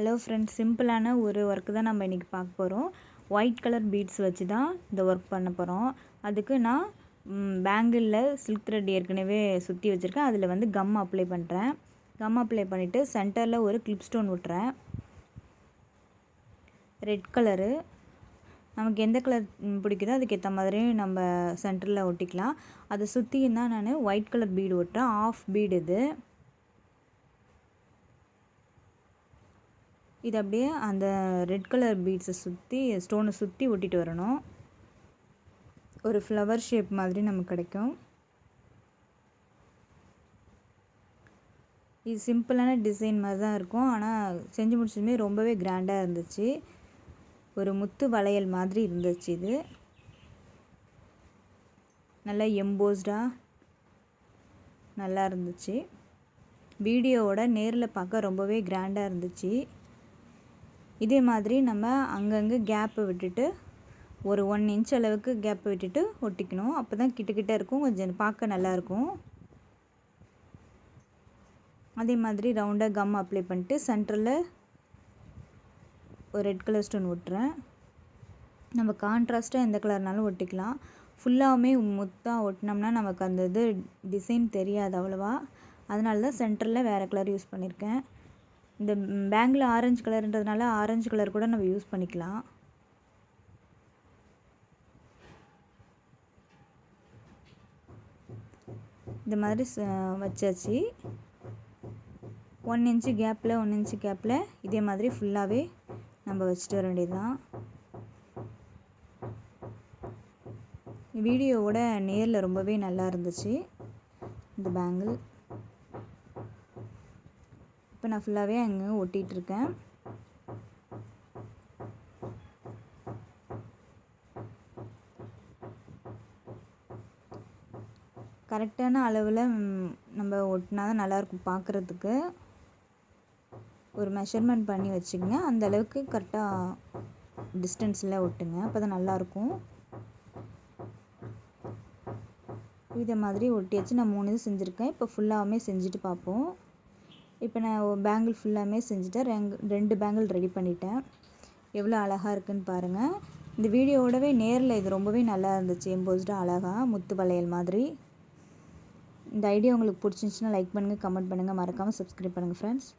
Hello friends, சிம்பிளான ஒரு work தான் நம்ம இன்றைக்கி பார்க்க போகிறோம். ஒயிட் கலர் பீட்ஸ் வச்சு தான் இந்த ஒர்க் பண்ண போகிறோம். அதுக்கு நான் பேங்கிளில் சில்க் த்ரெட் ஏற்கனவே சுற்றி வச்சுருக்கேன். அதில் வந்து கம் அப்ளை பண்ணுறேன். கம் அப்ளை பண்ணிவிட்டு சென்டரில் ஒரு கிளிப் ஸ்டோன் விட்டுறேன். ரெட் கலரு நமக்கு எந்த கலர் பிடிக்குதோ அதுக்கேற்ற மாதிரி நம்ம சென்டரில் ஒட்டிக்கலாம். அதை சுற்றியும் தான் நான் ஒயிட் கலர் பீடு ஒட்டுறேன். ஆஃப் பீடு இது அப்படியே அந்த ரெட் கலர் பீட்ஸை சுற்றி ஸ்டோனை சுற்றி ஒட்டிட்டு வரணும். ஒரு ஃப்ளவர் ஷேப் மாதிரி நமக்கு கிடைக்கும். இது சிம்பிளான டிசைன் மாதிரி தான் இருக்கும், ஆனால் செஞ்சு முடிச்சதுமே ரொம்பவே கிராண்டாக இருந்துச்சு. ஒரு முத்து வளையல் மாதிரி இருந்துச்சு. இது நல்லா எம்போஸ்டாக நல்லா இருந்துச்சு. வீடியோவோட நேரில் பார்க்க ரொம்பவே கிராண்டாக இருந்துச்சு. இதே மாதிரி நம்ம அங்கங்கே கேப்பை விட்டுட்டு ஒரு 1 இன்ச் அளவுக்கு கேப்பை விட்டுட்டு ஒட்டிக்கணும். அப்போ தான் கிட்ட இருக்கும், கொஞ்சம் பார்க்க நல்லாயிருக்கும். அதே மாதிரி ரவுண்டாக கம் அப்ளை பண்ணிட்டு சென்டரில் ஒரு ரெட் கலர் ஸ்டோன் ஒட்டுறேன். நம்ம கான்ட்ராஸ்ட்டாக எந்த கலர்னாலும் ஒட்டிக்கலாம். ஃபுல்லாகவுமே முத்தாக ஒட்டினோம்னா நமக்கு அந்த இது டிசைன் தெரியாது அவ்வளோவா. அதனால தான் சென்டரில் வேறு கலர் யூஸ் பண்ணியிருக்கேன். இந்த பேங்கில் ஆரஞ்சு கலர்ன்றதுனால ஆரஞ்சு கலர் கூட நம்ம யூஸ் பண்ணிக்கலாம். இந்த மாதிரி வச்சாச்சு. 1 இன்ச்சு கேப்பில் 1 இன்ச்சு கேப்பில் இதே மாதிரி ஃபுல்லாகவே நம்ம வச்சுட்டு வர வேண்டியது தான். வீடியோவோட நேரில் ரொம்பவே நல்லா இருந்துச்சு இந்த பேங்கிள். இப்போ நான் ஃபுல்லாகவே அங்கே ஒட்டிகிட்ருக்கேன். கரெக்டான அளவில் நம்ம ஒட்டினா தான் நல்லாயிருக்கும் பார்க்குறதுக்கு. ஒரு மெஷர்மெண்ட் பண்ணி வச்சுக்கங்க. அந்த அளவுக்கு கரெக்டாக டிஸ்டன்ஸில் ஒட்டுங்க, அப்போ தான் நல்லாயிருக்கும். இதை மாதிரி ஒட்டியாச்சு. நான் 3 இது செஞ்சுருக்கேன். இப்போ ஃபுல்லாகவுமே செஞ்சுட்டு பார்ப்போம். இப்போ நான் பேங்கிள் ஃபுல்லாமே செஞ்சுட்டேன். 2 பேங்கிள் ரெடி பண்ணிட்டேன். எவ்வளோ அழகாக இருக்குதுன்னு பாருங்கள். இந்த வீடியோவோடவே நேரில் இது ரொம்பவே நல்லா இருந்துச்சு. எம்போஸ்டாக அழகாக முத்து வளையல் மாதிரி. இந்த ஐடியா உங்களுக்கு பிடிச்சிருந்துச்சுன்னா லைக் பண்ணுங்கள், கமெண்ட் பண்ணுங்கள், மறக்காமல் சப்ஸ்கிரைப் பண்ணுங்கள் ஃப்ரெண்ட்ஸ்.